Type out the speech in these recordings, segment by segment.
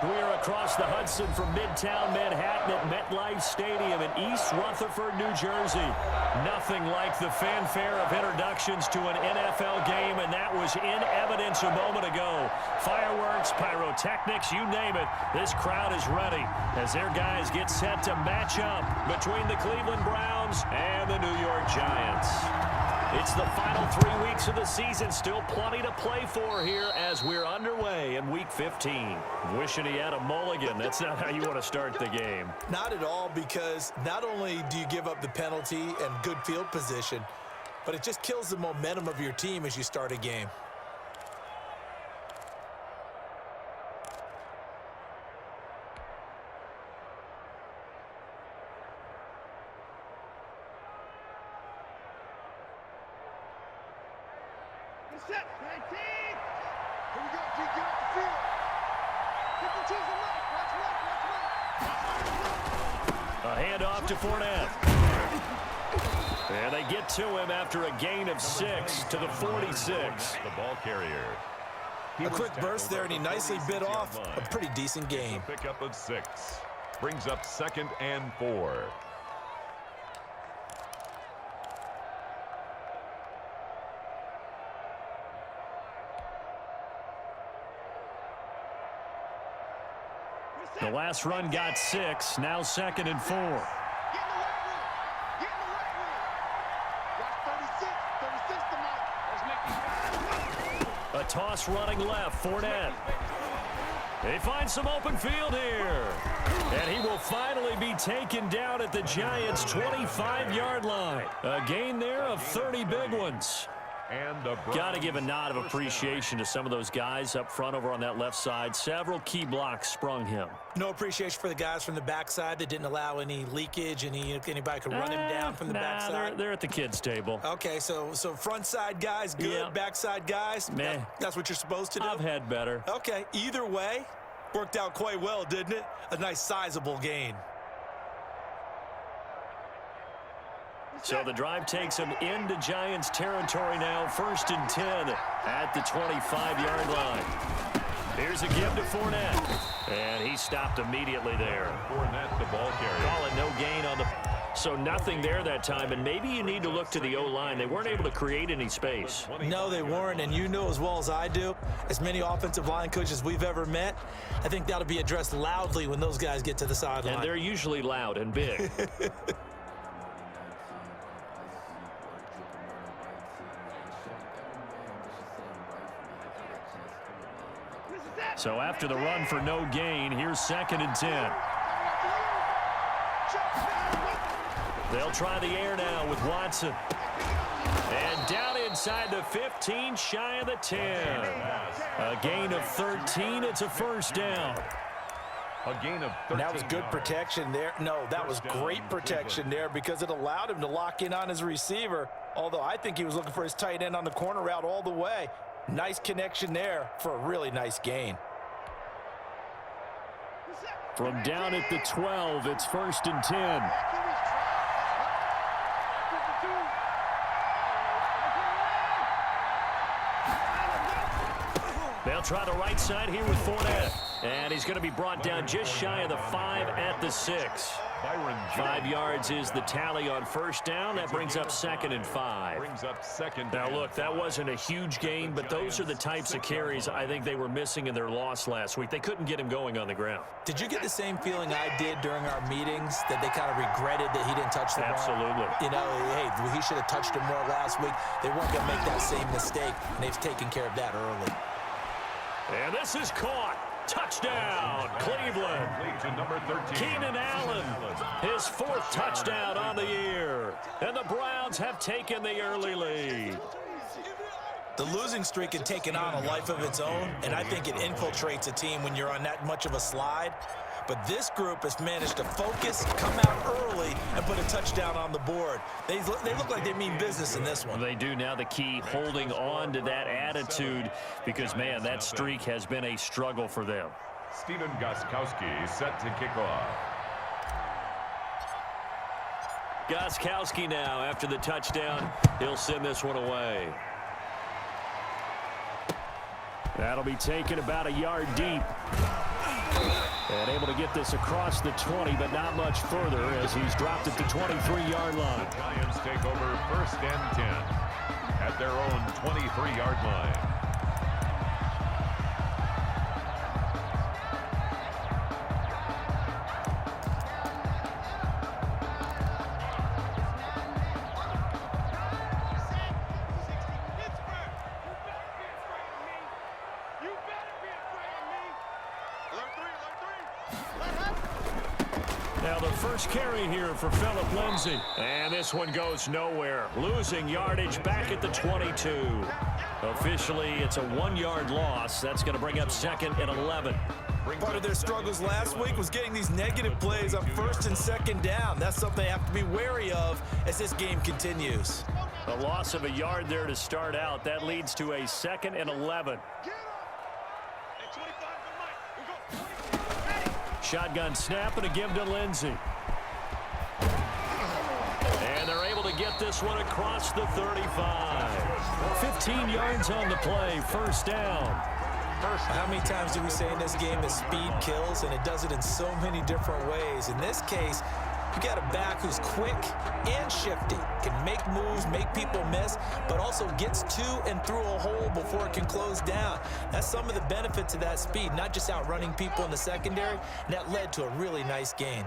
We're across the Hudson from Midtown Manhattan at MetLife Stadium in East Rutherford, New Jersey. Nothing like the fanfare of introductions to an NFL game, and that was in evidence a moment ago. Fireworks, pyrotechnics, you name it. This crowd is ready as their guys get set to match up between the Cleveland Browns and the New York Giants. It's the final 3 weeks of the season. Still plenty to play for here as we're underway in Week 15. Wishing he had a mulligan. That's not how you want to start the game. Not at all, because not only do you give up the penalty and good field position, but it just kills the momentum of your team as you start a game. Set, 19. Here we go, G. Get off the field. 52 to left. Watch left. A handoff to Fournette. And they get to him after a gain of 6 to the 46. The ball carrier. A quick burst there, and he nicely bit off a pretty decent gain. Pickup of 6. Brings up 2nd and 4. The last run got 6, now 2nd and 4. Get in the right room. Get in the right room. Watch 36. 36 tonight. Let's make these. A toss running left, Fournette. They find some open field here. And he will finally be taken down at the Giants' 25-yard line. A gain there of 30 big ones. Got to give a nod of appreciation to some of those guys up front over on that left side. Several key blocks sprung him. No appreciation for the guys from the backside that didn't allow any leakage, and anybody could run him down from the backside. They're at the kids' table. Okay, so front side guys good, Yeah. backside guys, Meh. that's what you're supposed to do? I've had better. Okay, either way, worked out quite well, didn't it? A nice sizable gain. So the drive takes him into Giants territory now, 1st and 10 at the 25-yard line. Here's a give to Fournette, and he stopped immediately there. Fournette, the ball carrier. Call it no gain on the... So nothing there that time, and maybe you need to look to the O-line. They weren't able to create any space. No, they weren't, and you know as well as I do, as many offensive line coaches we've ever met, I think that'll be addressed loudly when those guys get to the sideline. And they're usually loud and big. So after the run for no gain, here's 2nd and 10. They'll try the air now with Watson. And down inside the 15, shy of the 10. A gain of 13. It's a 1st down. A gain of 13. That was good protection there. No, that was great protection there because it allowed him to lock in on his receiver, although I think he was looking for his tight end on the corner route all the way. Nice connection there for a really nice gain. From down at the 12, it's 1st and 10. They'll try the right side here with Fournette. And he's going to be brought down just shy of the 5 at the 6. 5 yards is the tally on 1st down. That brings up 2nd and 5. Brings up 2nd. Now, look, that wasn't a huge gain, but those are the types of carries I think they were missing in their loss last week. They couldn't get him going on the ground. Did you get the same feeling I did during our meetings, that they kind of regretted that he didn't touch the ball? Absolutely. You know, hey, he should have touched him more last week. They weren't going to make that same mistake, and they've taken care of that early. And this is caught. Touchdown, Cleveland. Keenan Allen, his 4th touchdown on the year. And the Browns have taken the early lead. The losing streak had taken on a life of its own, and I think it infiltrates a team when you're on that much of a slide. But this group has managed to focus, come out early, and put a touchdown on the board. They look like they mean business in this one. They do. Now the key, holding on to that attitude, because, man, that streak has been a struggle for them. Steven Gostkowski set to kick off. Gostkowski now, after the touchdown, he'll send this one away. That'll be taken about a yard deep. And able to get this across the 20, but not much further as he's dropped it to 23-yard line. The Giants take over 1st and 10 at their own 23-yard line. Now the first carry here for Phillip Lindsay. And this one goes nowhere. Losing yardage back at the 22. Officially, it's a 1-yard loss. That's going to bring up 2nd and 11. Part of their struggles last week was getting these negative plays on 1st and 2nd down. That's something they have to be wary of as this game continues. A loss of a yard there to start out. That leads to a 2nd and 11. Shotgun snap and a give to Lindsay. And they're able to get this one across the 35. 15 yards on the play, 1st down. How many times do we say in this game that speed kills, and it does it in so many different ways? In this case, you got a back who's quick and shifty, can make moves, make people miss, but also gets to and through a hole before it can close down. That's some of the benefits of that speed, not just outrunning people in the secondary, and that led to a really nice gain.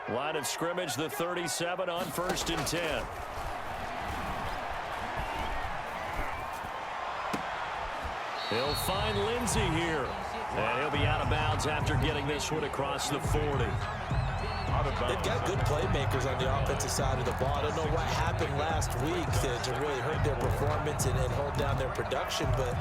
Line of scrimmage, the 37 on 1st and 10. He'll find Lindsay here. And he'll be out of bounds after getting this one across the 40. They've got good playmakers on the offensive side of the ball. I don't know what happened last week to really hurt their performance and hold down their production, but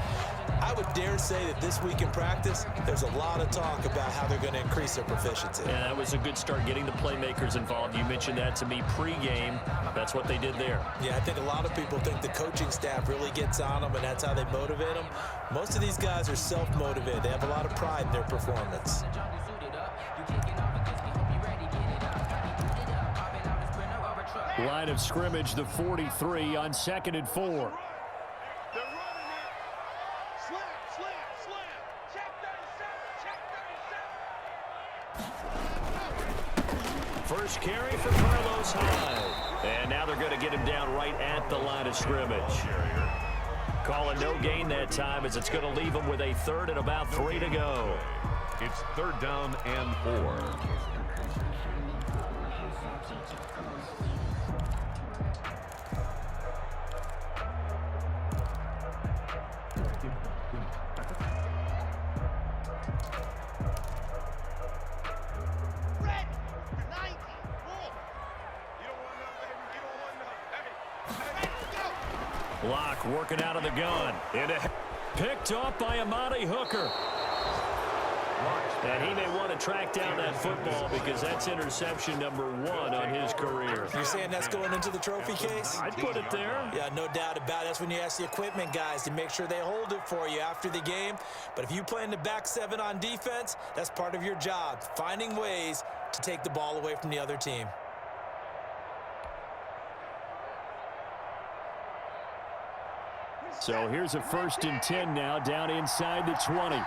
I would dare say that this week in practice, there's a lot of talk about how they're going to increase their proficiency. Yeah, that was a good start getting the playmakers involved. You mentioned that to me pregame. That's what they did there. Yeah, I think a lot of people think the coaching staff really gets on them, and that's how they motivate them. Most of these guys are self-motivated. They have a lot of pride in their performance. Line of scrimmage, the 43 on 2nd and 4. They're running it. Slam, slam, slam. Check 37, check 37. First carry for Carlos Hyde. And now they're going to get him down right at the line of scrimmage. Calling no gain that time as it's going to leave him with a 3rd and about 3 to go. It's 3rd down and 4. Block working out of the gun. Picked up by Amani Hooker. And he may want to track down that football because that's interception number 1 on his career. You're saying that's going into the trophy case? I'd put it there. Yeah, no doubt about it. That's when you ask the equipment guys to make sure they hold it for you after the game. But if you play in the back 7 on defense, that's part of your job, finding ways to take the ball away from the other team. So here's a 1st and 10 now down inside the 20.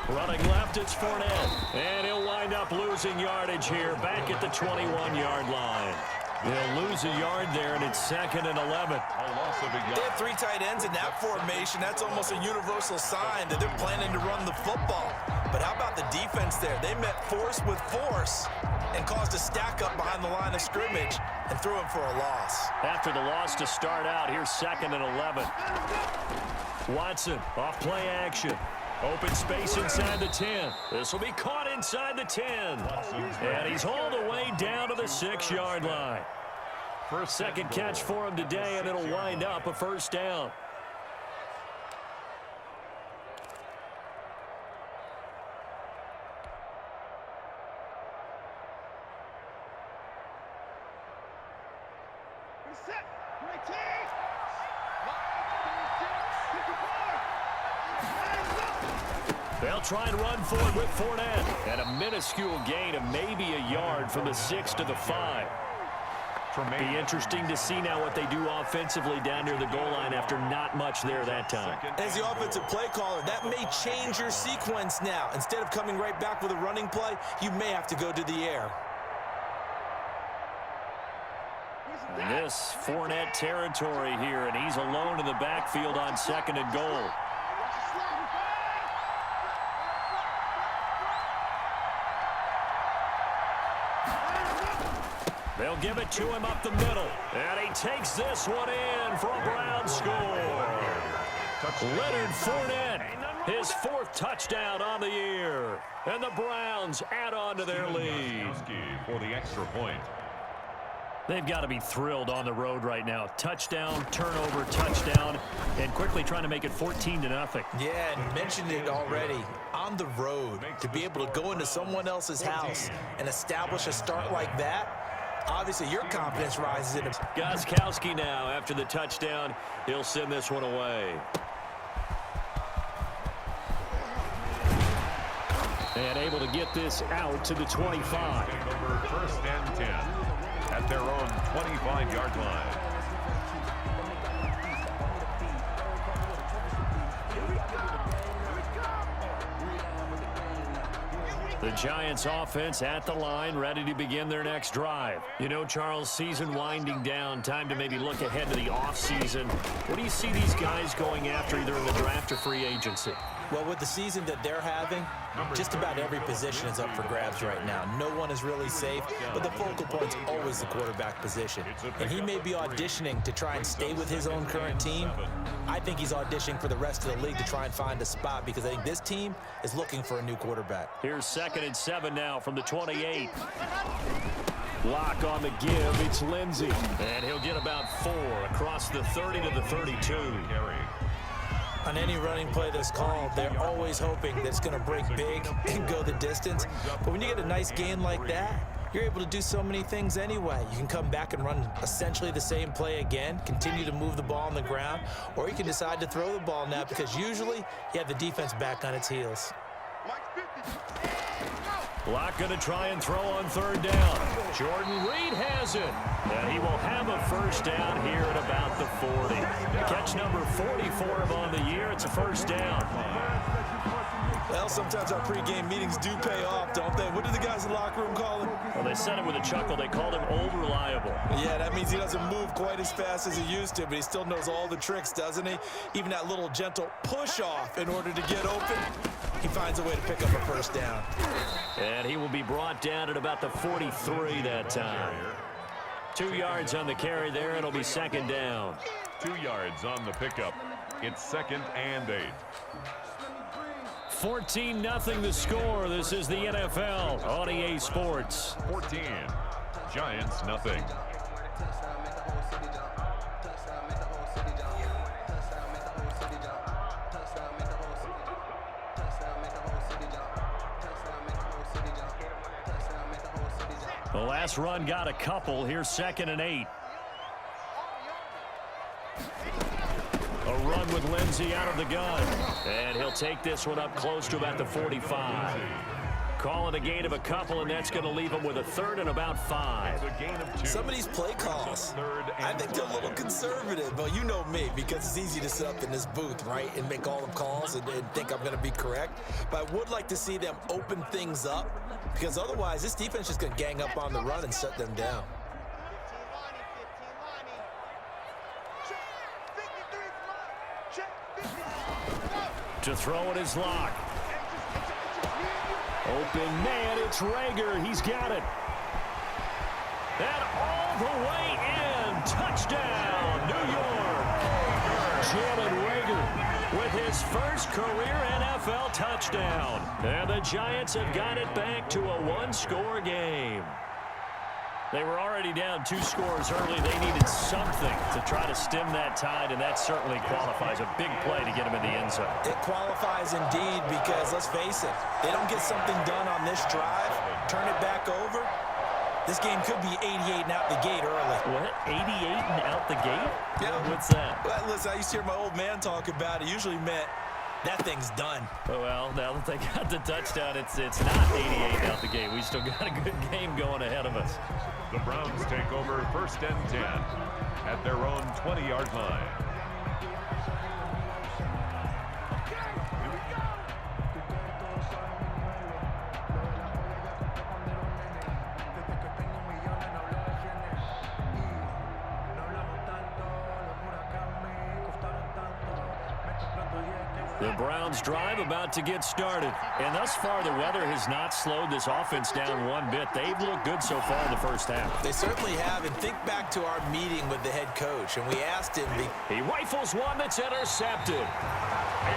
Running left, it's Fournette. And he'll wind up losing yardage here back at the 21-yard line. They'll lose a yard there, and it's 2nd and 11. They have 3 tight ends in that formation. That's almost a universal sign that they're planning to run the football. But how about the defense there? They met force with force and caused a stack up behind the line of scrimmage and threw him for a loss. After the loss to start out, here's 2nd and 11. Watson off play action. Open space inside the 10. This will be caught inside the 10. And he's hauled away down to the 6-yard line. Second catch for him today, and it'll wind up a 1st down. They'll try and run forward with Fournette. And a minuscule gain of maybe a yard from the 6 to the 5. Be interesting to see now what they do offensively down near the goal line after not much there that time. As the offensive play caller, that may change your sequence now. Instead of coming right back with a running play, you may have to go to the air. And this Fournette territory here, and he's alone in the backfield on 2nd and goal. They'll give it to him up the middle. And he takes this one in for a Brown score. Leonard Fournette, his 4th touchdown on the year. And the Browns add on to their lead. For the extra point. They've got to be thrilled on the road right now. Touchdown, turnover, touchdown, and quickly trying to make it 14-0. Yeah, and mentioned it already. On the road, to be able to go into someone else's house and establish a start like that, obviously your confidence rises in it. Gostkowski now, after the touchdown, he'll send this one away. And able to get this out to the 25. Number 1st and 10 at their own 25-yard line. The Giants offense at the line, ready to begin their next drive. You know, Charles, season winding down, time to maybe look ahead to the offseason. What do you see these guys going after either in the draft or free agency? Well, with the season that they're having, just about every position is up for grabs right now. No one is really safe, but the focal point's always the quarterback position. And he may be auditioning to try and stay with his own current team. I think he's auditioning for the rest of the league to try and find a spot because I think this team is looking for a new quarterback. Here's 2nd and 7 now from the 28. Lock on the give. It's Lindsey. And he'll get about 4 across the 30 to the 32. On any running play that's called, they're always hoping that it's going to break big and go the distance. But when you get a nice gain like that, you're able to do so many things anyway. You can come back and run essentially the same play again, continue to move the ball on the ground, or you can decide to throw the ball now because usually you have the defense back on its heels. Lock going to try and throw on 3rd down. Jordan Reed has it. And he will have a 1st down here at about the 40. Catch number 44 on the year. It's a 1st down. Well, sometimes our pregame meetings do pay off, don't they? What did the guys in the locker room call him? Well, they said it with a chuckle. They called him old reliable. Yeah, that means he doesn't move quite as fast as he used to, but he still knows all the tricks, doesn't he? Even that little gentle push-off in order to get open, he finds a way to pick up a 1st down. And he will be brought down at about the 43 that time. 2 yards on the carry there. It'll be 2nd down. 2 yards on the pickup. It's 2nd and 8. 14-0 the score. This is the NFL on EA Sports. 14. Giants nothing. The last run got a couple. Here's 2nd and 8. A run with Lindsey out of the gun. And he'll take this one up close to about the 45. Call it a gain of a couple, and that's going to leave him with a 3rd and about 5. Some of these play calls, I think they're a little conservative, but you know me, because it's easy to sit up in this booth, right, and make all the calls and think I'm going to be correct. But I would like to see them open things up, because otherwise this defense is just going to gang up on the run and shut them down. To throw it is Lock. Open man, it's Rager. He's got it. And all the way in. Touchdown, New York. Jalen Rager with his first career NFL touchdown. And the Giants have got it back to a 1-score game. They were already down 2 scores early. They needed something to try to stem that tide, and that certainly qualifies. A big play to get him in the end zone. It qualifies indeed because, let's face it, they don't get something done on this drive, turn it back over, this game could be 88 and out the gate early. What? 88 and out the gate? Yeah. What's that? Well, listen, I used to hear my old man talk about it. Usually meant that thing's done. Well, now that they got the touchdown, it's not 88 out the gate. We still got a good game going ahead of us. The Browns take over 1st and 10 at their own 20-yard line. The Browns drive about to get started. And thus far, the weather has not slowed this offense down one bit. They've looked good so far in the first half. They certainly have. And think back to our meeting with the head coach, and we asked him. He rifles one that's intercepted.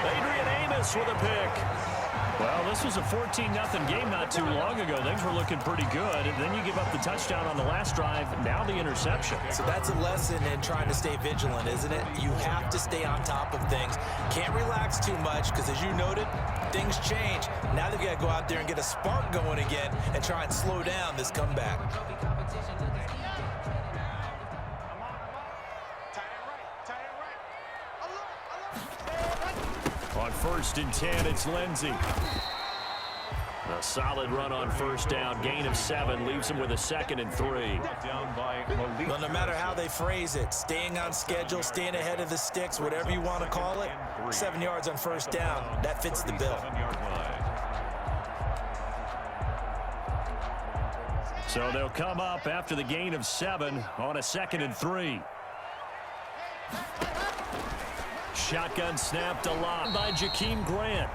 Adrian Amos with a pick. Well, this was a 14-0 game not too long ago. Things were looking pretty good. And then you give up the touchdown on the last drive. Now the interception. So that's a lesson in trying to stay vigilant, isn't it? You have to stay on top of things. Can't relax too much because, as you noted, things change. Now they've got to go out there and get a spark going again and try and slow down this comeback. On 1st and 10, it's Lindsey. A solid run on 1st down. Gain of 7 leaves him with a 2nd and 3. Well, no matter how they phrase it, staying on schedule, staying ahead of the sticks, whatever you want to call it, 7 yards on 1st down, that fits the bill. So they'll come up after the gain of 7 on a 2nd and 3. Shotgun snap to Lott by Jakeem Grant.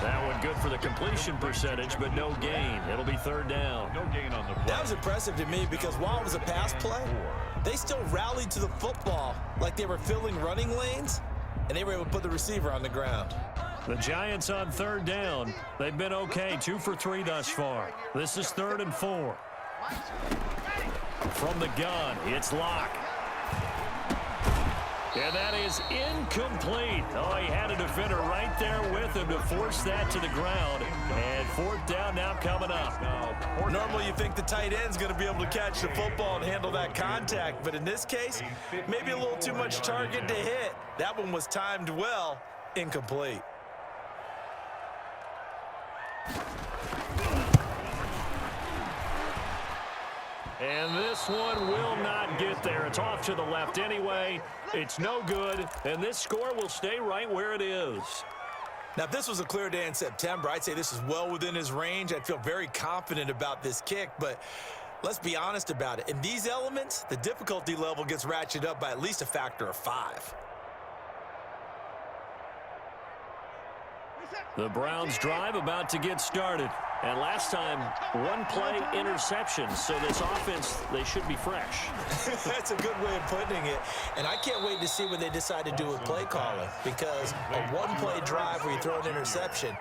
That one good for the completion percentage, but no gain. It'll be 3rd down. No gain on the play. That was impressive to me because while it was a pass play, they still rallied to the football like they were filling running lanes, and they were able to put the receiver on the ground. The Giants on 3rd down. They've been okay, 2 for 3 thus far. This is 3rd and 4. From the gun, it's Locke. And that is incomplete. Oh, he had a defender right there with him to force that to the ground. And 4th down now coming up. Normally you think the tight end's going to be able to catch the football and handle that contact, but in this case, maybe a little too much target to hit. That one was timed well, incomplete. And this one will not get there. It's off to the left anyway. It's no good, and this score will stay right where it is. Now, if this was a clear day in September, I'd say this is well within his range. I'd feel very confident about this kick, but let's be honest about it. In these elements, the difficulty level gets ratcheted up by at least a factor of 5. The Browns drive about to get started. And last time, 1 play interception. So this offense, they should be fresh. That's a good way of putting it. And I can't wait to see what they decide to do with play calling, because a 1-play drive where you throw an interception,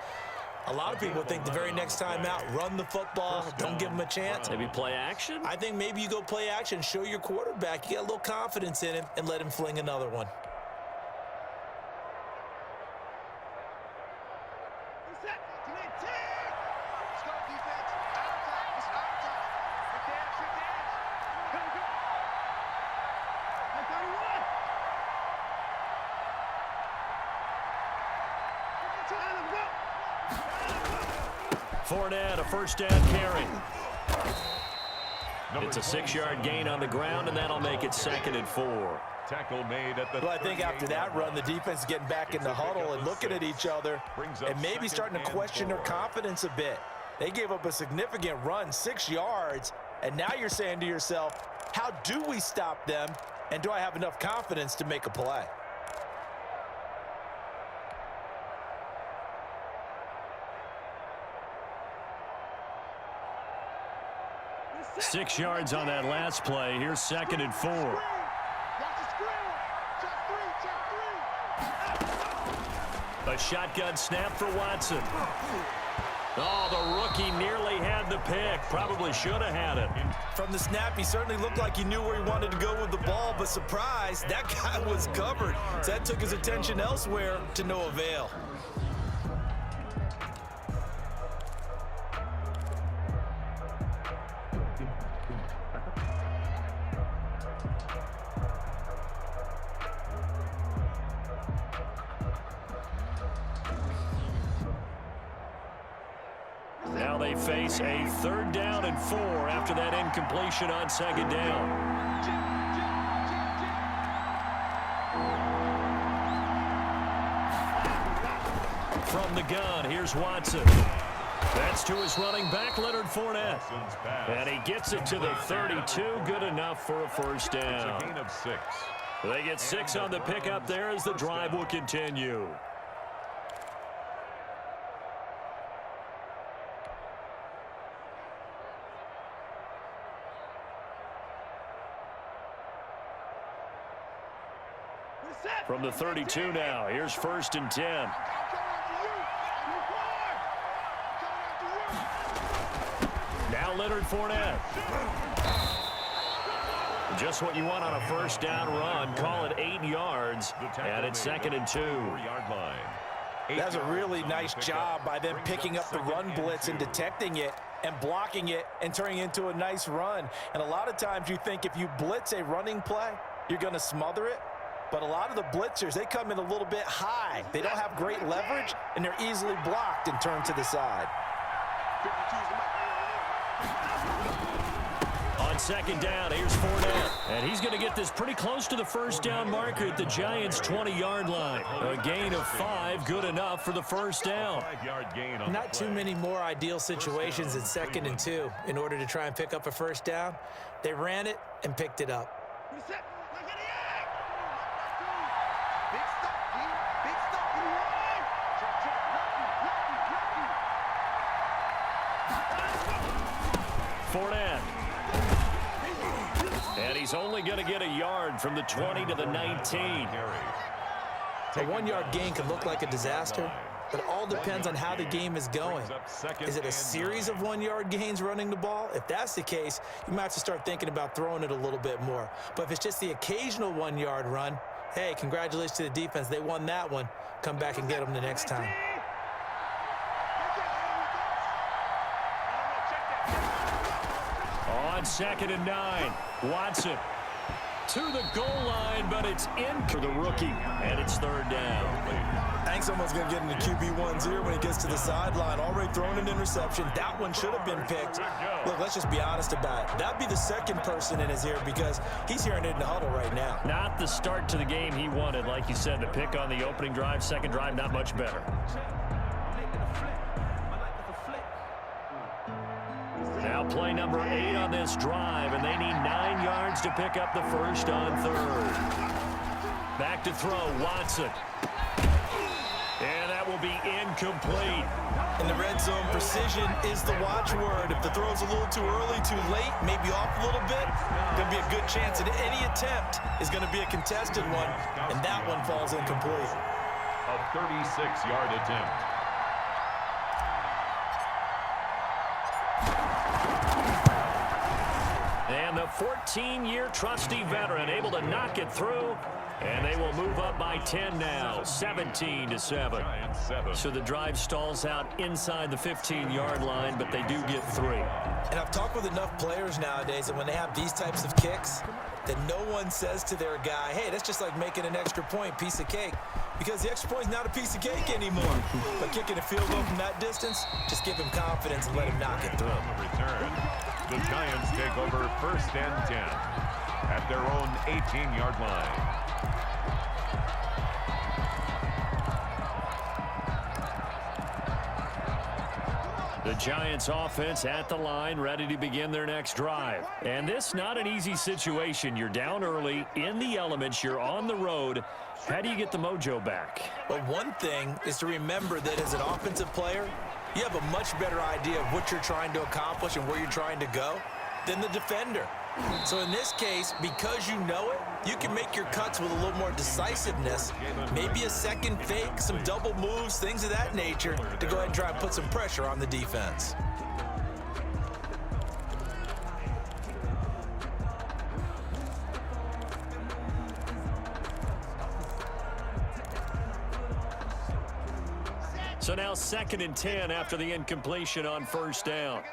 a lot of people think the very next time out, run the football, don't give them a chance. Maybe play action? I think maybe you go play action, show your quarterback, you got a little confidence in him, and let him fling another one. Fournette, a 1st down carry. It's a 6-yard gain on the ground, and that'll make it 2nd and 4. Tackle made at the well, I think after that run, the defense is getting back in the huddle and looking at each other and maybe starting to question their confidence a bit. They gave up a significant run, 6 yards, and now you're saying to yourself, how do we stop them, and do I have enough confidence to make a play? Six yards on that last play. Here's 2nd and 4. A shotgun snap for Watson. Oh, the rookie nearly had the pick. Probably should have had it. From the snap, he certainly looked like he knew where he wanted to go with the ball, but surprise, that guy was covered. So that took his attention elsewhere to no avail. they face a 3rd down and 4 after that incompletion on 2nd down. From the gun, here's Watson. That's to his running back, Leonard Fournette. And he gets it to the 32. Good enough for a 1st down. It's a gain of 6. They get 6 on the pickup there as the drive will continue. From the 32 now, here's 1st and 10. Now Leonard Fournette. Just what you want on a 1st down run. Call it 8 yards, and it's 2nd and 2. That's a really nice job by them picking up the run blitz and detecting it and blocking it and turning it into a nice run. And a lot of times you think if you blitz a running play, you're going to smother it. But a lot of the blitzers, they come in a little bit high. They don't have great leverage, and they're easily blocked and turned to the side. On 2nd down, here's Fournette. And he's going to get this pretty close to the 1st down marker at the Giants' 20-yard line. A gain of 5, good enough for the 1st down. Not too many more ideal situations in 2nd and 2 in order to try and pick up a 1st down. They ran it and picked it up. Fournette. And he's only going to get a yard from the 20 to the 19. A 1-yard gain could look like a disaster, but it all depends on how the game is going. Is it a series of 1-yard gains running the ball? If that's the case, you might have to start thinking about throwing it a little bit more. But if it's just the occasional 1-yard run, hey, congratulations to the defense. They won that one. Come back and get them the next time. On 2nd and 9, Watson to the goal line, but it's in for the rookie, and it's 3rd down. I think someone's going to get into QB1's ear when he gets to the sideline. Already thrown an interception. That one should have been picked. Look, let's just be honest about it. That'd be the 2nd person in his ear because he's hearing it in the huddle right now. Not the start to the game he wanted. Like you said, the pick on the opening drive, 2nd drive, not much better. Now play number 8 on this drive, and they need 9 yards to pick up the 1st on 3rd. Back to throw, Watson. And that will be incomplete. In the red zone, precision is the watchword. If the throw's a little too early, too late, maybe off a little bit, going to be a good chance that any attempt is going to be a contested one, and that one falls incomplete. A 36-yard attempt. And the 14-year trusty veteran able to knock it through. And they will move up by 10 now, 17-7. So the drive stalls out inside the 15-yard line, but they do get 3. And I've talked with enough players nowadays that when they have these types of kicks, that no one says to their guy, hey, that's just like making an extra point, piece of cake. Because the extra point is not a piece of cake anymore. But kicking a field goal from that distance, just give him confidence and let him knock it through. On the return, the Giants take over 1st and 10 at their own 18-yard line. The Giants offense at the line, ready to begin their next drive. And this not an easy situation. You're down early, in the elements, you're on the road. How do you get the mojo back? Well, one thing is to remember that as an offensive player, you have a much better idea of what you're trying to accomplish and where you're trying to go than the defender. So in this case, because you know it, you can make your cuts with a little more decisiveness, maybe a second fake, some double moves, things of that nature, to go ahead and try and put some pressure on the defense. So now 2nd and 10 after the incompletion on 1st down.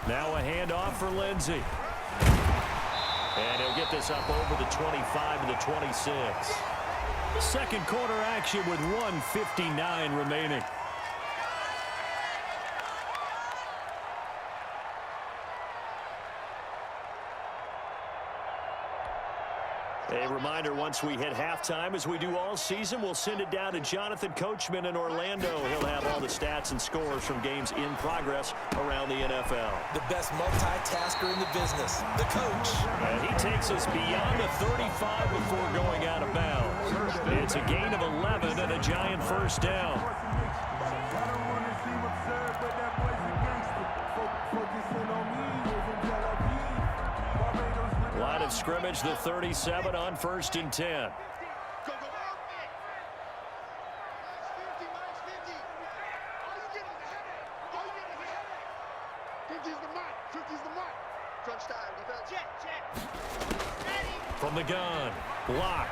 Now a handoff for Lindsey. And he'll get this up over the 25 to the 26. Second quarter action with 1:59 remaining. A reminder, once we hit halftime, as we do all season, we'll send it down to Jonathan Coachman in Orlando. He'll have all the stats and scores from games in progress around the NFL. The best multitasker in the business, the coach. And he takes us beyond the 35 before going out of bounds. It's a gain of 11 and a giant first down. Line of scrimmage, the 37 on 1st and 10. Go, go, go. 50, 50. All you get is a headache. All you get is a headache. 50's the mark. 50's the mark. Crunch time. Defense. Check. Ready. From the gun, block.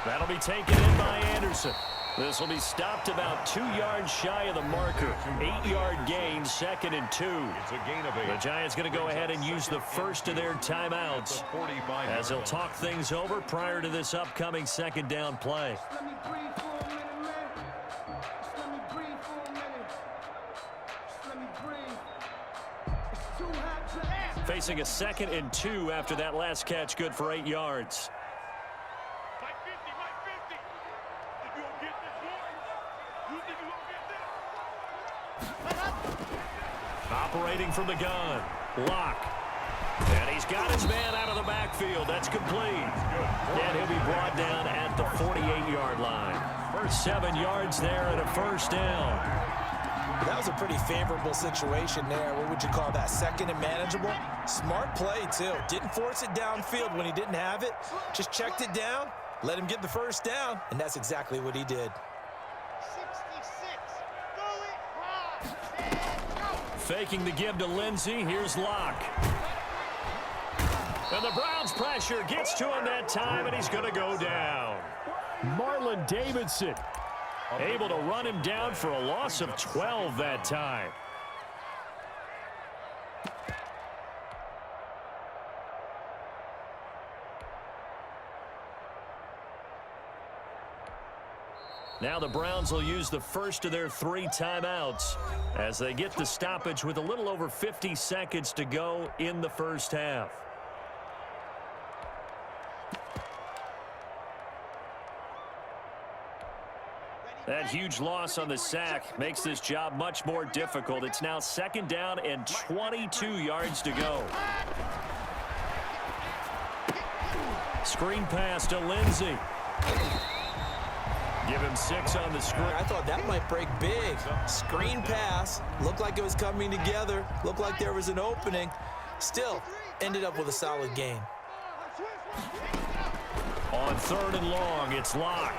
That'll be taken in by Anderson. This will be stopped about 2 yards shy of the marker. 8-yard gain, 2nd and 2. It's a gain of 8. The Giants going to go ahead and use the first of their timeouts as they'll talk things over prior to this upcoming second down play. Let me breathe for a minute, man. Just let me breathe for a minute. Just let me breathe. It's too hot to... Facing a 2nd and 2 after that last catch, good for 8 yards. Mike 50. If you don't get this one, you think you won't get this? Operating from the gun, Lock. And he's got his man out of the backfield. That's complete. And he'll be brought down at the 48-yard line. First 7 yards there and a first down. That was a pretty favorable situation there. What would you call that? 2nd and manageable? Smart play, too. Didn't force it downfield when he didn't have it. Just checked it down, let him get the first down, and that's exactly what he did. 66. Go it hard. And go. Faking the give to Lindsey. Here's Locke. And the Browns pressure gets to him that time, and he's going to go down. Marlon Davidson able to run him down for a loss of 12 that time. Now the Browns will use the first of their 3 timeouts as they get the stoppage with a little over 50 seconds to go in the first half. That huge loss on the sack makes this job much more difficult. It's now 2nd down and 22 yards to go. Screen pass to Lindsey. Give him 6 on the screen. I thought that might break big. Screen pass. Looked like it was coming together. Looked like there was an opening. Still, ended up with a solid gain. On 3rd and long, it's Locke.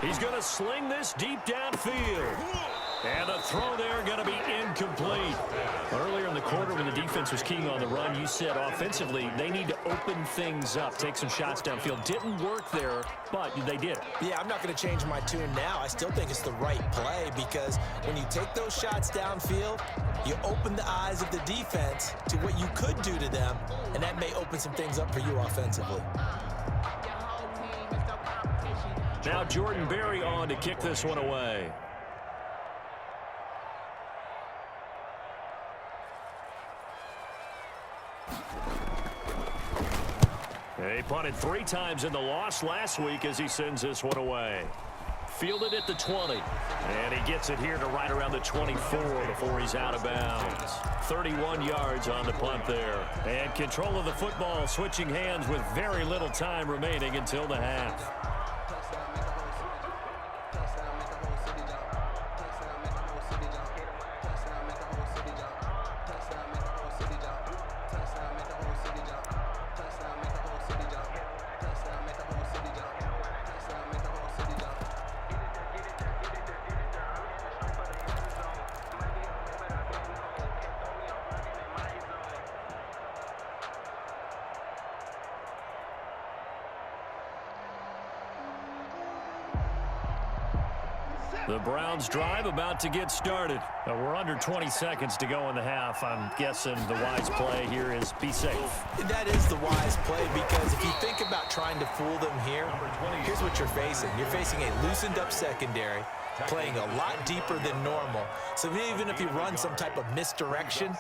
He's going to sling this deep downfield. And the throw there going to be incomplete. Earlier in the quarter when the defense was keying on the run, you said offensively they need to open things up, take some shots downfield. Didn't work there, but they did. Yeah, I'm not going to change my tune now. I still think it's the right play because when you take those shots downfield, you open the eyes of the defense to what you could do to them, and that may open some things up for you offensively. Now Jordan Berry on to kick this one away. He punted 3 times in the loss last week as he sends this one away. Fielded at the 20. And he gets it here to right around the 24 before he's out of bounds. 31 yards on the punt there. And control of the football switching hands with very little time remaining until the half. The Browns drive about to get started. We're under 20 seconds to go in the half. I'm guessing the wise play here is be safe. That is the wise play because if you think about trying to fool them here, here's what you're facing. You're facing a loosened up secondary, playing a lot deeper than normal. So even if you run some type of misdirection,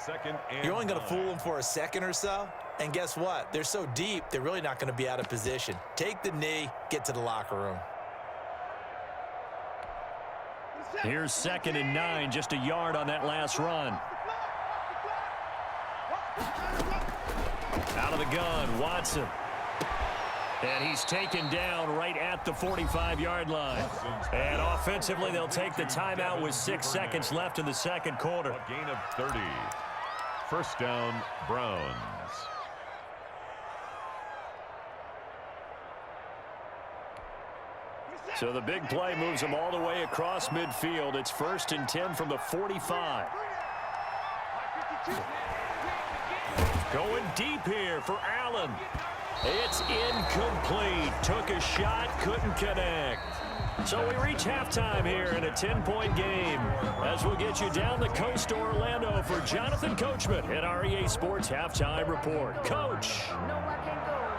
you're only going to fool them for a second or so. And guess what? They're so deep, they're really not going to be out of position. Take the knee, get to the locker room. Here's 2nd and 9, just a yard on that last run. Out of the gun, Watson. And he's taken down right at the 45-yard line. And offensively, they'll take the timeout with 6 seconds left in the second quarter. A gain of 30. First down, Browns. So the big play moves them all the way across midfield. It's 1st and 10 from the 45. Going deep here for Allen. It's incomplete. Took a shot, couldn't connect. So we reach halftime here in a 10-point game as we'll get you down the coast to Orlando for Jonathan Coachman at our EA Sports Halftime Report. Coach.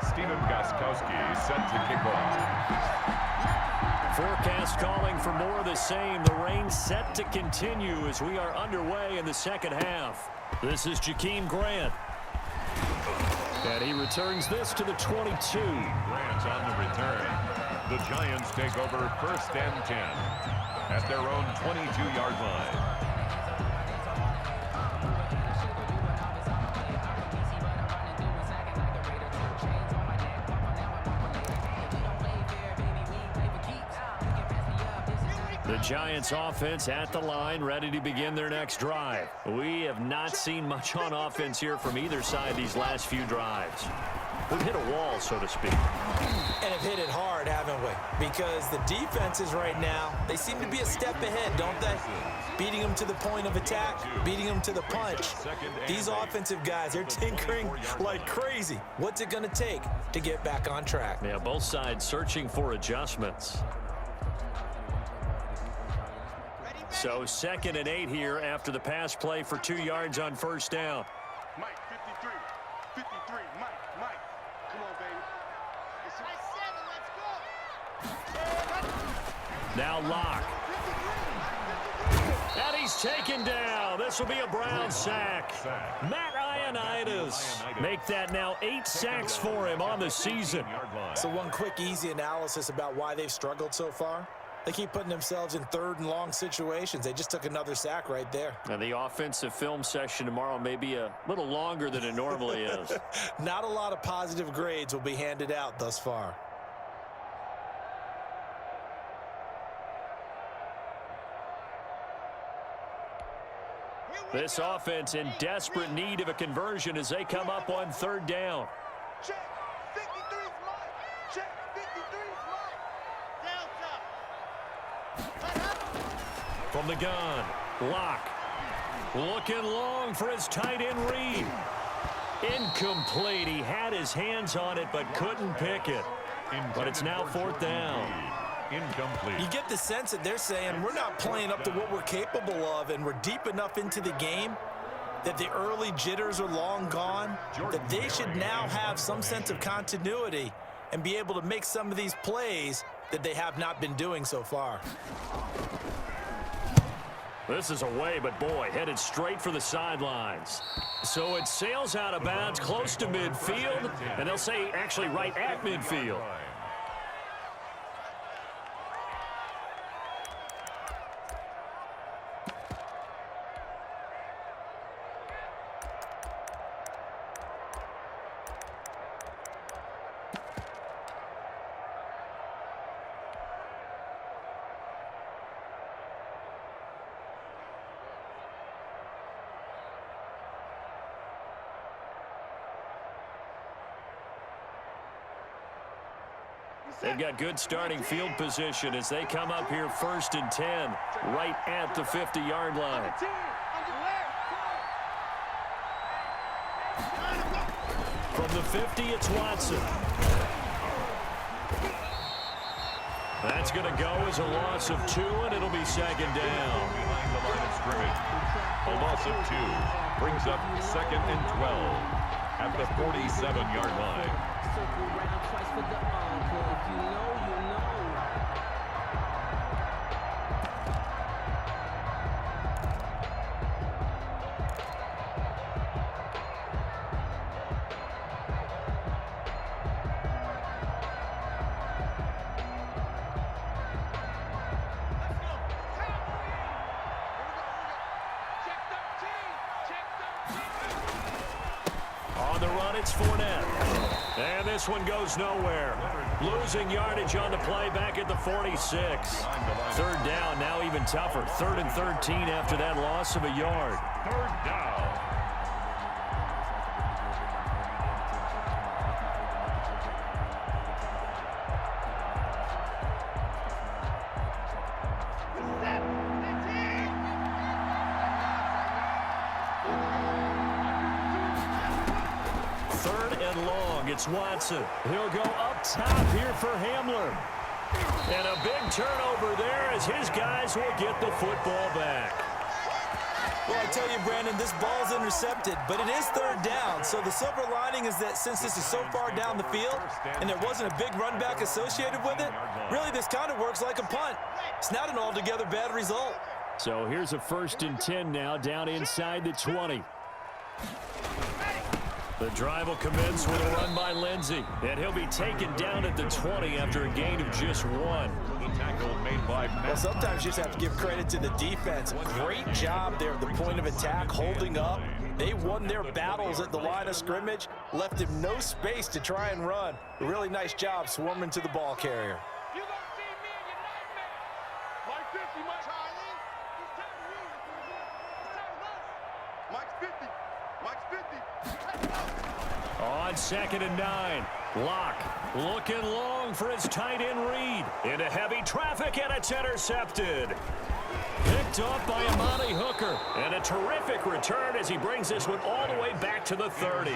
Steven Gostkowski set to kick off. Forecast calling for more of the same. The rain set to continue as we are underway in the second half. This is Jakeem Grant. And he returns this to the 22. Grant on the return. The Giants take over 1st and 10 at their own 22-yard line. The Giants offense at the line, ready to begin their next drive. We have not seen much on offense here from either side these last few drives. We've hit a wall, so to speak. And have hit it hard, haven't we? Because the defenses right now, they seem to be a step ahead, don't they? Beating them to the point of attack, beating them to the punch. These offensive guys, they're tinkering like crazy. What's it going to take to get back on track? Yeah, both sides searching for adjustments. So 2nd and 8 here after the pass play for 2 yards on 1st down. Mike, 53. 53. Mike. Come on, baby. It's 7. Let's go. Now Locke. And he's taken down. This will be a Brown sack. Matt Ioannidis. Make that now 8 sacks for him on the season. So one quick, easy analysis about why they've struggled so far. They keep putting themselves in 3rd and long situations. They just took another sack right there. And the offensive film session tomorrow may be a little longer than it normally is. Not a lot of positive grades will be handed out thus far. This offense in desperate need of a conversion as they come up on 3rd down. Check. 53's Mike. Check. 53's Mike. Delta. From the gun, Locke. Looking long for his tight end read. Incomplete. He had his hands on it but couldn't pick it. But it's now 4th down. Incomplete. You get the sense that they're saying we're not playing up to what we're capable of, and we're deep enough into the game that the early jitters are long gone, that they should now have some sense of continuity and be able to make some of these plays that they have not been doing so far. This is away, but boy, headed straight for the sidelines. So it sails out of bounds close to midfield, and they'll say actually right at midfield. They've got good starting field position as they come up here 1st and 10, right at the 50-yard line. From the 50, it's Watson. That's going to go as a loss of 2, and it'll be 2nd down. Behind the line of scrimmage. A loss of 2 brings up 2nd and 12 at the 47-yard line. On the run, it's Fournette. And this one goes nowhere. Losing yardage on the play back at the 46. Third down, now even tougher. 3rd and 13 after that loss of a yard. 3rd down. It's Watson. He'll go up top here for Hamler. And a big turnover there as his guys will get the football back. Well, I tell you, Brandon, this ball's intercepted, but it is 3rd down. So the silver lining is that since this is so far down the field and there wasn't a big run back associated with it, really this kind of works like a punt. It's not an altogether bad result. So here's a 1st and 10 now down inside the 20. The drive will commence with a run by Lindsey, and he'll be taken down at the 20 after a gain of just 1. The tackle made by Matt. Well, sometimes you just have to give credit to the defense. Great job there at the point of attack, holding up. They won their battles at the line of scrimmage, left him no space to try and run. A really nice job swarming to the ball carrier. You gonna see me in your nightmare. Mike 50, Mike. Charlie. It's time to move. It's time to us. Mike's 50. Mike's 50. On 2nd and 9, Locke looking long for his tight end Reed. Into heavy traffic, and it's intercepted. Picked off by Amani Hooker. And a terrific return as he brings this one all the way back to the 30.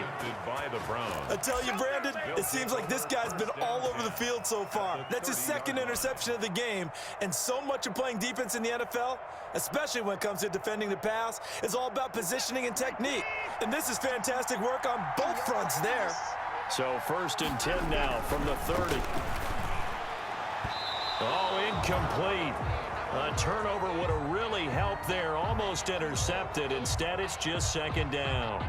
By the Browns. I tell you, Brandon, it seems like this guy's been all over the field so far. That's his 2nd interception of the game, and so much of playing defense in the NFL, especially when it comes to defending the pass, is all about positioning and technique. And this is fantastic work on both fronts there. So 1st and 10 now from the 30. Oh, incomplete. A turnover would have really helped there. Almost intercepted. Instead, it's just 2nd down.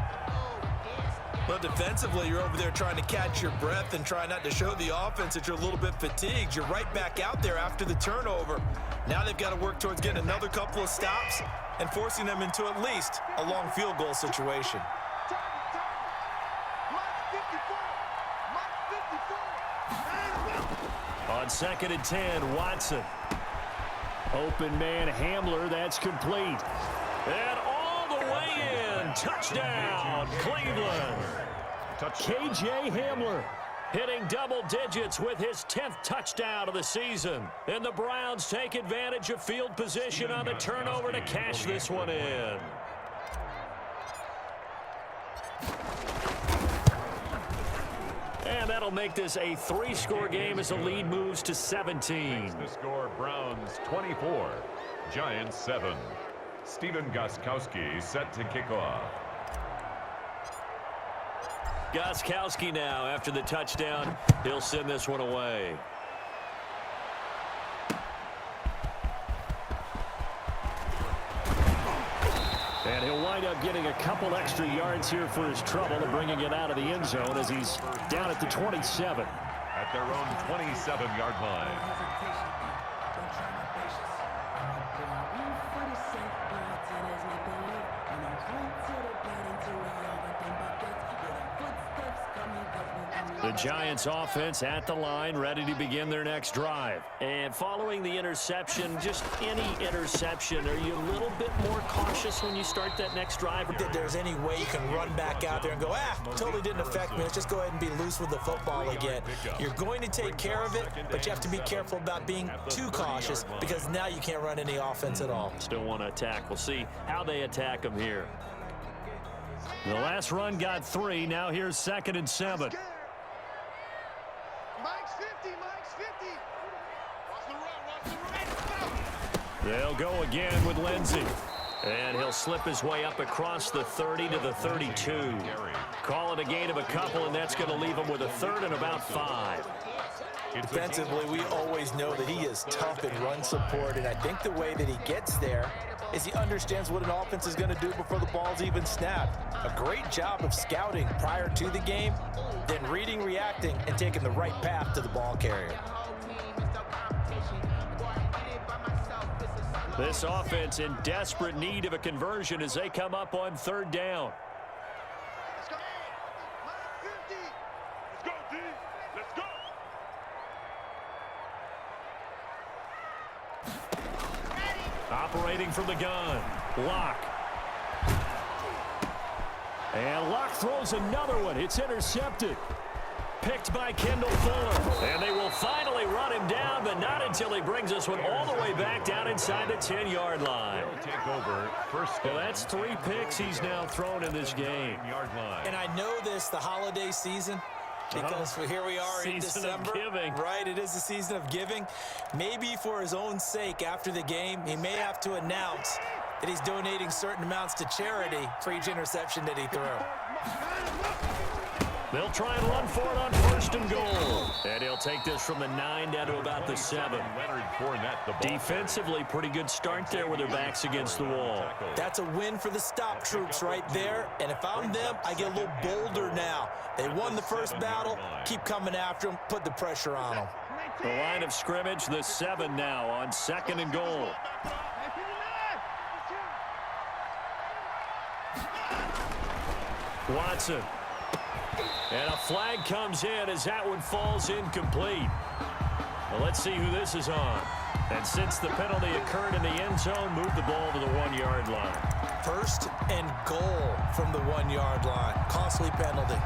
Well, defensively, you're over there trying to catch your breath and try not to show the offense that you're a little bit fatigued. You're right back out there after the turnover. Now they've got to work towards getting another couple of stops and forcing them into at least a long field goal situation. On 2nd and 10, Watson. Open man Hamler, that's complete. And all the way in. Touchdown, Cleveland. KJ Hamler hitting double digits with his 10th touchdown of the season. And the Browns take advantage of field position on the turnover to cash this one in. And that'll make this a 3-score game as the lead moves to 17. The score, Browns 24, Giants 7. Stephen Gostkowski set to kick off. Gostkowski now after the touchdown. He'll send this one away. And he'll wind up getting a couple extra yards here for his trouble and bringing it out of the end zone as he's down at the 27. At their own 27-yard line. The Giants offense at the line, ready to begin their next drive. And following the interception, just any interception, are you a little bit more cautious when you start that next drive? If there's any way you can run back out there and go, totally didn't affect me. Let's just go ahead and be loose with the football again. You're going to take care of it, but you have to be careful about being too cautious because now you can't run any offense at all. Still want to attack. We'll see how they attack them here. The last run got 3. Now here's 2nd and 7. Mike's 50, Mike's 50. Watch the run, watch the run. They'll go again with Lindsey. And he'll slip his way up across the 30 to the 32. Call it a gain of a couple, and that's going to leave him with a 3rd and about 5. Defensively, we always know that he is tough in run support, and I think the way that he gets there is he understands what an offense is going to do before the ball's even snapped. A great job of scouting prior to the game, then reading, reacting, and taking the right path to the ball carrier. This offense in desperate need of a conversion as they come up on 3rd down. Let's go. operating from the gun. Locke. And Locke throws another one. It's intercepted. Picked by Kendall Fuller. And they will finally run him down, but not until he brings this one all the way back down inside the 10-yard line. They'll take over first. Well, that's 3 picks he's now thrown in this game. Yard line. And I know this, the holiday season, because here we are in December. Season of giving. Right, it is the season of giving. Maybe for his own sake, after the game, he may have to announce that he's donating certain amounts to charity for each interception that he threw. They'll try and run for it on 1st and goal. And he'll take this from the 9 down to about the 7. Leonard Fournette, the ball. Defensively, pretty good start there with their backs against the wall. That's a win for the stop troops right there. And if I'm them, I get a little bolder now. They won the first battle. Keep coming after them. Put the pressure on them. The line of scrimmage, the 7 now on 2nd and goal. Watson. And a flag comes in as that one falls incomplete. Well, let's see who this is on. And since the penalty occurred in the end zone, move the ball to the 1-yard line. 1st and goal from the 1-yard line. Costly penalty.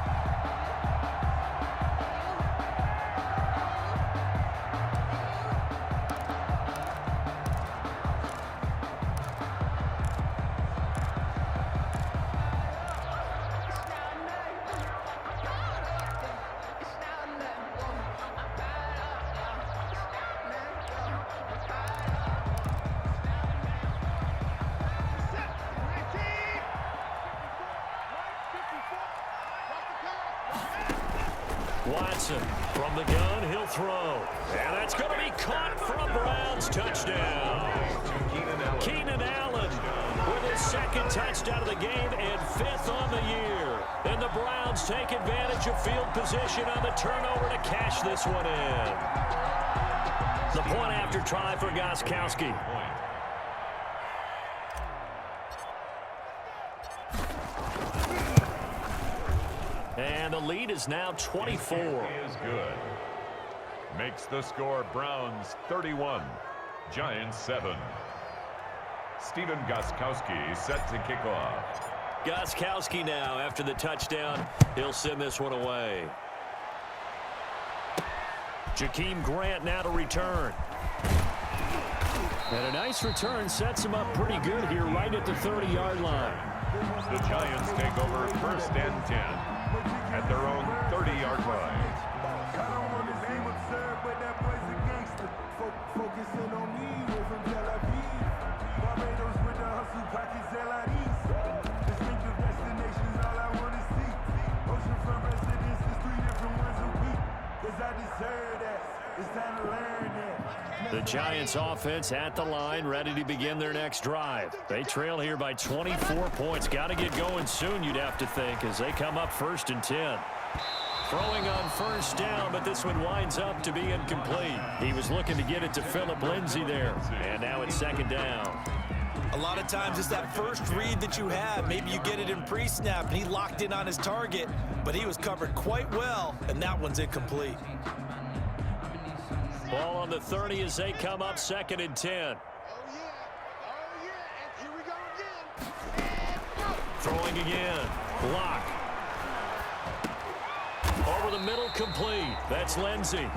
Watson from the gun, he'll throw. And that's going to be caught for a Browns touchdown. Keenan Allen with his 2nd touchdown of the game and 5th on the year. And the Browns take advantage of field position on the turnover to cash this one in. The point after try for Gostkowski. And the lead is now 24. Is good. Makes the score Browns 31, Giants 7. Stephen Gostkowski set to kick off. Gostkowski now after the touchdown. He'll send this one away. Jakeem Grant now to return. And a nice return sets him up pretty good here right at the 30-yard line. The Giants take over 1st and 10 at their own 30-yard line. I don't want to seem absurd, but that boy's a gangster. Focusing on me, we're from Tel Aviv. Barbados with the hustle, pockets LIDs. Distinctive destinations, all I want to see. Oceanfront residences, 3 different ones a week. Cause I deserve that. It's time to learn that. The Giants offense at the line, ready to begin their next drive. They trail here by 24 points. Got to get going soon, you'd have to think, as they come up 1st and 10. Throwing on 1st down, but this one winds up to be incomplete. He was looking to get it to Phillip Lindsay there. And now it's 2nd down. A lot of times it's that first read that you have. Maybe you get it in pre-snap, and he locked in on his target, but he was covered quite well, and that one's incomplete. Ball on the 30 as they come up 2nd and 10. Oh, yeah. And here we go again. And go. Throwing again. Block. Over the middle, complete. That's Lindsay.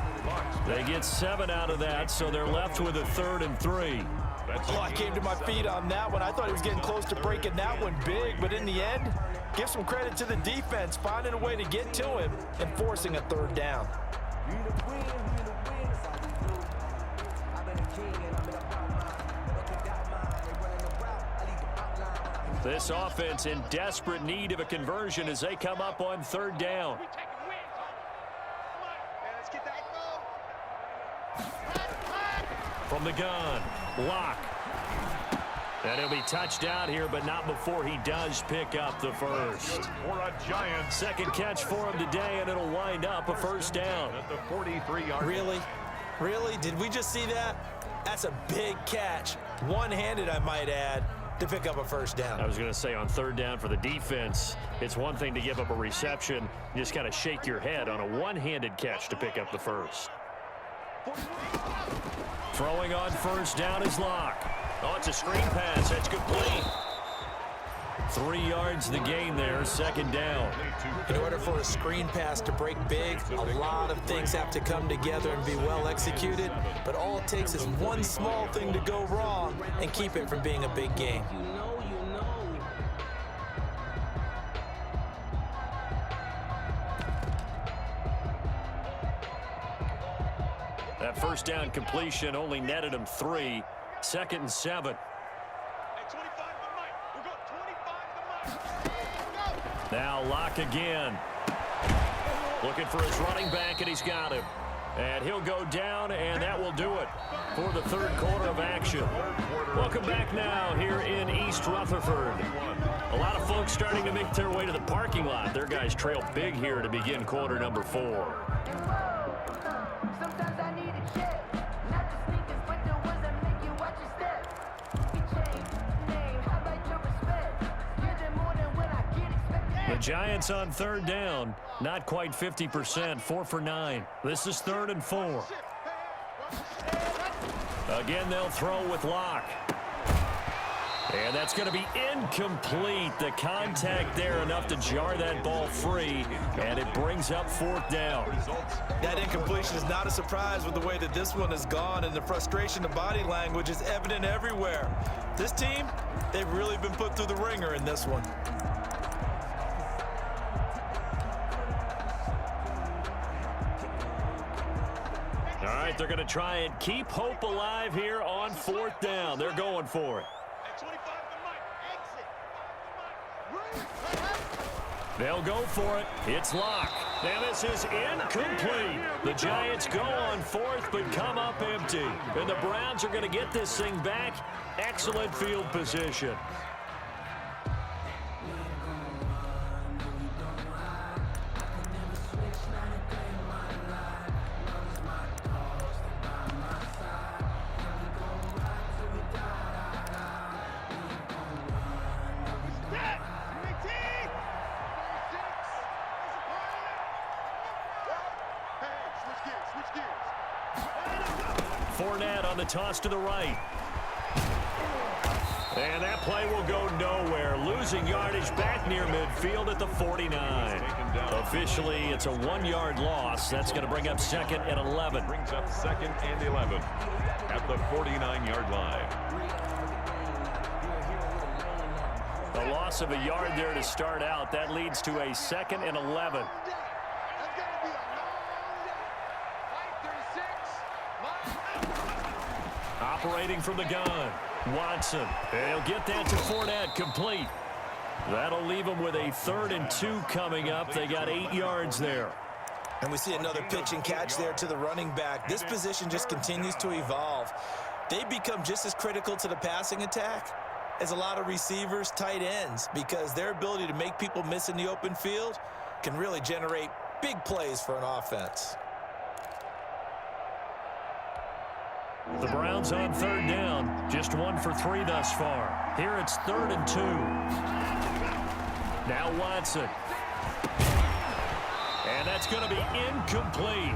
They get 7 out of that, so they're left with a 3rd and 3. Oh, I came to my feet on that one. I thought he was getting close to breaking that one big, but in the end, give some credit to the defense, finding a way to get to him and forcing a 3rd down. This offense in desperate need of a conversion as they come up on 3rd down. Let's get that ball. From the gun, Locke. And he'll be touched out here, but not before he does pick up the 1st. For a Giants. 2nd catch for him today, and it'll wind up a 1st down. At the 43-yard. Really? Really? Did we just see that? That's a big catch. One-handed, I might add, to pick up a 1st down. I was going to say on 3rd down for the defense, it's one thing to give up a reception. You just got to shake your head on a one-handed catch to pick up the 1st. Throwing on 1st down is Locke. Oh, it's a screen pass. That's complete. 3 yards the gain there, second down. In order for a screen pass to break big, a lot of things have to come together and be well executed, but all it takes is one small thing to go wrong and keep it from being a big game. That first down completion only netted him 3. 2nd and 7. Now Locke again. Looking for his running back, and he's got him. And he'll go down, and that will do it for the third quarter of action. Welcome back now here in East Rutherford. A lot of folks starting to make their way to the parking lot. Their guys trail big here to begin quarter number 4. Sometimes I need a check, not the sneakers, but the ones that make you watch your step. We change name, how about your respect? Give them more than what I get expected. The Giants on third down, not quite 50%, 4 for 9. This is 3rd and 4. Again, they'll throw with Locke. And that's going to be incomplete. The contact there enough to jar that ball free, and it brings up 4th down. That incompletion is not a surprise with the way that this one has gone, and the frustration of body language is evident everywhere. This team, they've really been put through the ringer in this one. All right, they're going to try and keep hope alive here on 4th down. They're going for it. They'll go for it. It's Locke. And this is incomplete. The Giants go on 4th but come up empty. And the Browns are going to get this thing back. Excellent field position. Fournette on the toss to the right. And that play will go nowhere. Losing yardage back near midfield at the 49. Officially, it's a 1-yard loss. That's going to bring up 2nd and 11. Brings up 2nd and 11 at the 49-yard line. A loss of a yard there to start out. That leads to a 2nd and 11. Operating from the gun, Watson. They'll get that to Fournette, complete. That'll leave them with a 3rd and 2 coming up. They got 8 yards there. And we see another pitch and catch there to the running back. This position just continues to evolve. They become just as critical to the passing attack as a lot of receivers, tight ends, because their ability to make people miss in the open field can really generate big plays for an offense. The Browns on 3rd down, just 1 for 3 thus far. Here it's 3rd and 2. Now Watson. And that's going to be incomplete.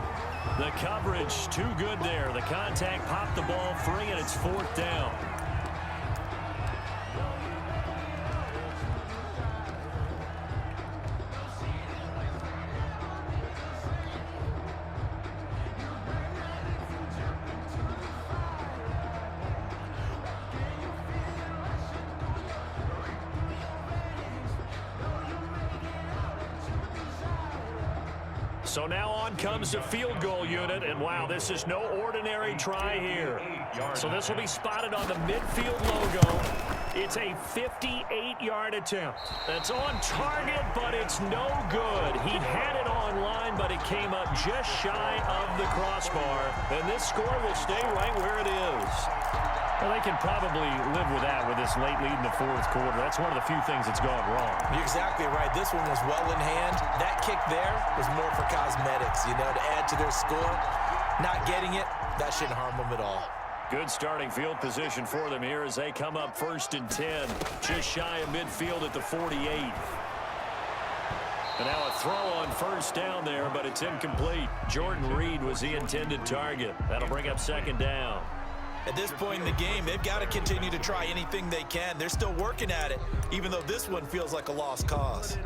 The coverage too good there. The contact popped the ball free, and it's 4th down. So now on comes the field goal unit, and wow, this is no ordinary try here. So this will be spotted on the midfield logo. It's a 58-yard attempt. That's on target, but it's no good. He had it on line, but it came up just shy of the crossbar, and this score will stay right where it is. Well, they can probably live with that with this late lead in the 4th quarter. That's one of the few things that's gone wrong. You're exactly right. This one was well in hand. That kick there was more for cosmetics, you know, to add to their score. Not getting it, that shouldn't harm them at all. Good starting field position for them here as they come up 1st and 10, just shy of midfield at the 48. And now a throw on 1st down there, but it's incomplete. Jordan Reed was the intended target. That'll bring up 2nd down. At this point in the game, they've got to continue to try anything they can. They're still working at it, even though this one feels like a lost cause.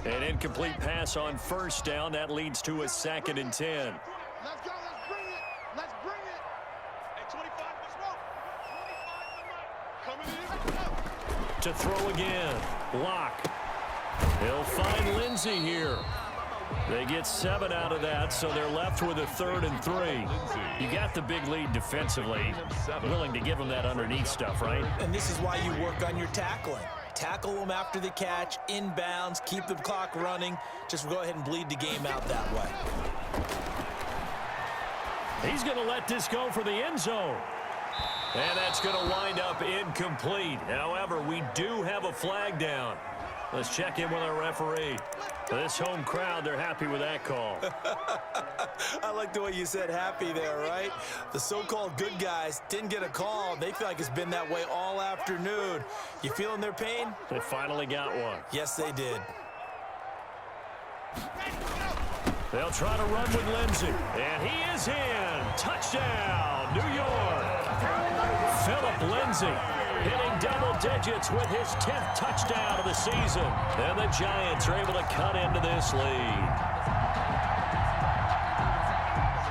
An incomplete pass on first down. That leads to a 2nd and 10. Let's go. Let's bring it. Let's bring it. At 25, let's roll. 25 the mic. Coming in. To throw again. Block. He'll find Lindsey here. They get 7 out of that, so they're left with a 3rd and 3. You got the big lead defensively. Willing to give them that underneath stuff, right? And this is why you work on your tackling. Tackle them after the catch, inbounds, keep the clock running. Just go ahead and bleed the game out that way. He's going to let this go for the end zone. And that's going to wind up incomplete. However, we do have a flag down. Let's check in with our referee. This home crowd, they're happy with that call. I like the way you said happy there, right? The so-called good guys didn't get a call. They feel like it's been that way all afternoon. You feeling their pain? They finally got one. Yes, they did. They'll try to run with Lindsey. And he is in. Touchdown, New York. Phillip Lindsey hitting double digits with his 10th touchdown of the season. And the Giants are able to cut into this lead.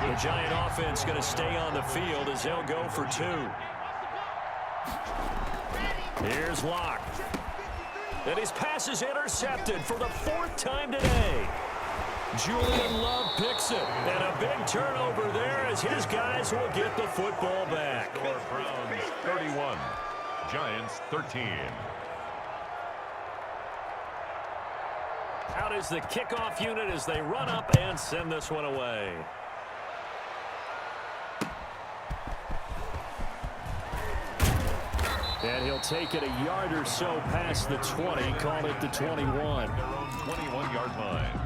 The Giant offense going to stay on the field as they'll go for 2. Here's Locke. And his pass is intercepted for the 4th time today. Julian Love picks it. And a big turnover there as his guys will get the football back. Score Browns 31, Giants 13. Out is the kickoff unit as they run up and send this one away. And he'll take it a yard or so past the 20, call it the 21. Their own 21-yard line.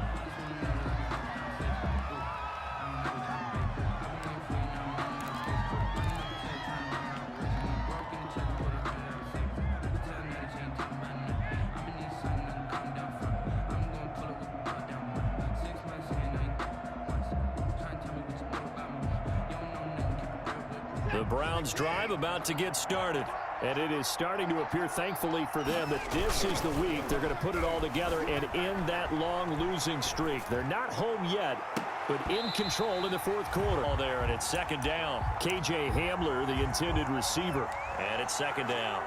The Browns drive about to get started. And it is starting to appear, thankfully for them, that this is the week they're going to put it all together and end that long losing streak. They're not home yet, but in control in the 4th quarter. All there, and it's 2nd down. K.J. Hamler, the intended receiver. And it's 2nd down.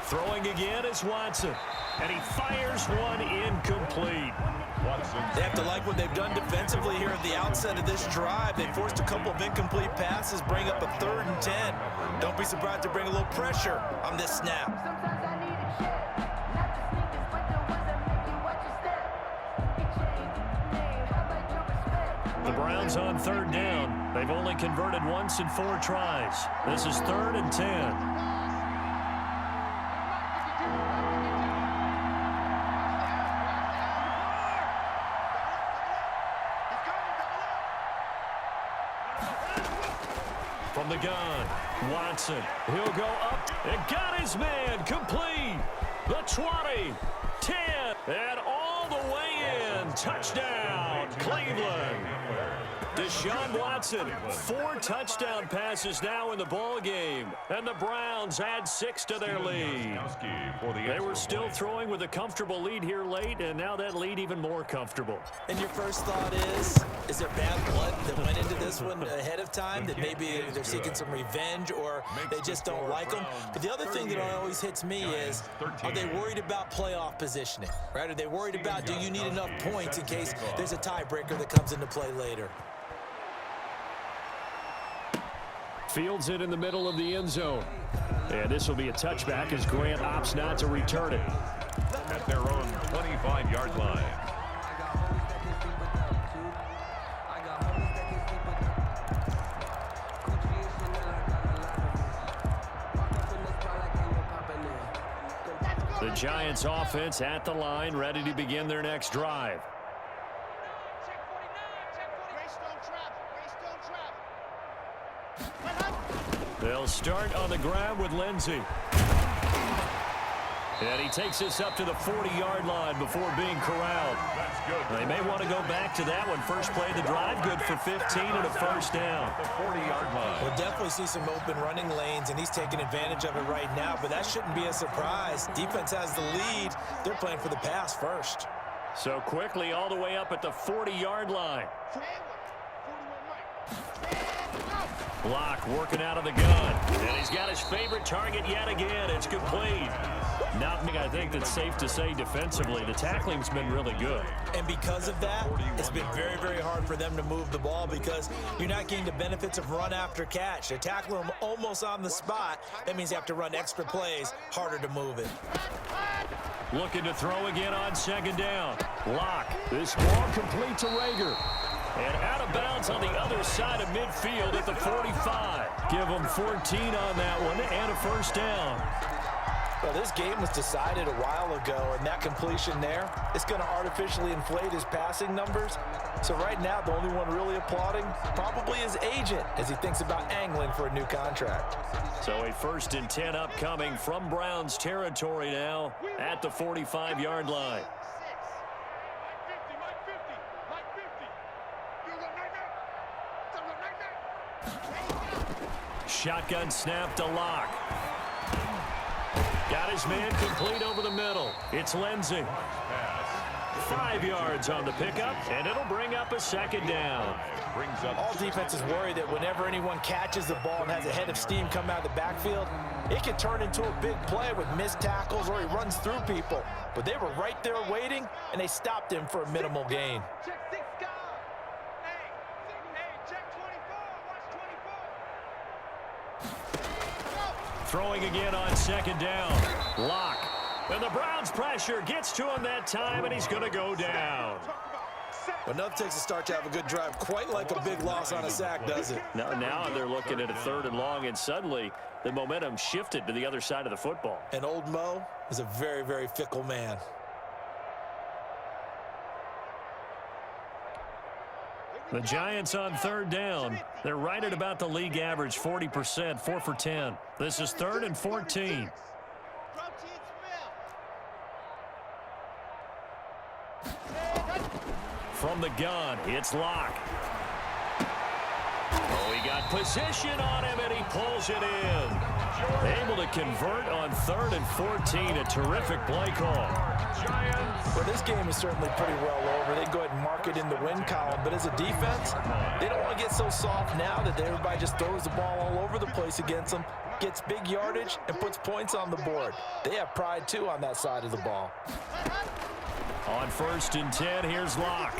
Throwing again is Watson. And he fires one incomplete. They have to like what they've done defensively here at the outset of this drive. They forced a couple of incomplete passes, bring up a 3rd and 10. Don't be surprised to bring a little pressure on this snap. Sometimes I need a check. Not the sneakers, but the ones that make you watch your step. He changed the name. How about your respect? The Browns on 3rd down. They've only converted once in 4 tries. This is 3rd and 10. From the gun, Watson. He'll go up and got his man complete. The 20, 10, and all the way in. Touchdown, Cleveland. Deshaun Watson, 4 touchdown passes now in the ball game, and the Browns add 6 to their lead. They were still throwing with a comfortable lead here late, and now that lead even more comfortable. And your first thought is there bad blood that went into this one ahead of time, that maybe they're seeking some revenge or they just don't like them? But the other thing that always hits me is, are they worried about playoff positioning, right? Are they worried about, do you need enough points in case there's a tiebreaker that comes into play later? Fields it in the middle of the end zone. And this will be a touchback as Grant opts not to return it. At their own 25-yard line. The Giants offense at the line, ready to begin their next drive. They'll start on the ground with Lindsey. And he takes this up to the 40-yard line before being corralled. That's good. They may want to go back to that one. First play of the drive, good for 15 and a first down. The 40-yard line. We'll definitely see some open running lanes, and he's taking advantage of it right now, but that shouldn't be a surprise. Defense has the lead. They're playing for the pass first. So quickly all the way up at the 40-yard line. Block working out of the gun. And he's got his favorite target yet again. It's complete. Nothing I think that's safe to say defensively. The tackling's been really good. And because of that, it's been very, very hard for them to move the ball because you're not getting the benefits of run after catch. They're tackling them almost on the spot. That means you have to run extra plays, harder to move it. Looking to throw again on second down. Lock. This ball complete to Rager. And out of bounds on the other side of midfield at the 45. Give them 14 on that one and a first down. Well, this game was decided a while ago, and that completion there, it's going to artificially inflate his passing numbers. So right now, the only one really applauding probably his agent as he thinks about angling for a new contract. So a 1st and 10 upcoming from Browns territory now at the 45-yard line. Shotgun snap to Lock. Got his man complete over the middle. It's Lindsey. 5 yards on the pickup, and it'll bring up a second down. All defenses worry that whenever anyone catches the ball and has a head of steam come out of the backfield, it can turn into a big play with missed tackles or he runs through people. But they were right there waiting, and they stopped him for a minimal gain. Throwing again on second down. Lock. And the Browns pressure gets to him that time, and he's going to go down. But nothing takes a start to have a good drive, quite like a big loss on a sack, does it? Now they're looking at a 3rd and long, and suddenly the momentum shifted to the other side of the football. And old Mo is a very, very fickle man. The Giants on 3rd down. They're right at about the league average, 40%, 4 for 10. This is 3rd and 14. From the gun, it's Lock. Oh, he got position on him, and he pulls it in. Able to convert on 3rd and 14. A terrific play call. Well, this game is certainly pretty well over. They go ahead and mark it in the win column. But as a defense, they don't want to get so soft now that everybody just throws the ball all over the place against them, gets big yardage, and puts points on the board. They have pride, too, on that side of the ball. On 1st and 10, here's Lock.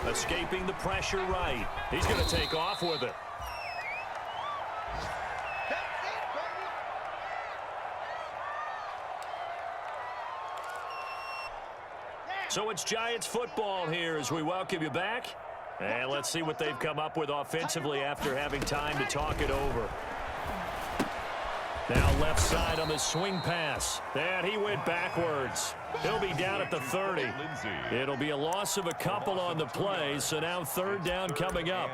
Escaping the pressure right. He's going to take off with it. So it's Giants football here as we welcome you back. And let's see what they've come up with offensively after having time to talk it over. Now left side on the swing pass. And he went backwards. He'll be down at the 30. It'll be a loss of a couple on the play, so now 3rd down coming up.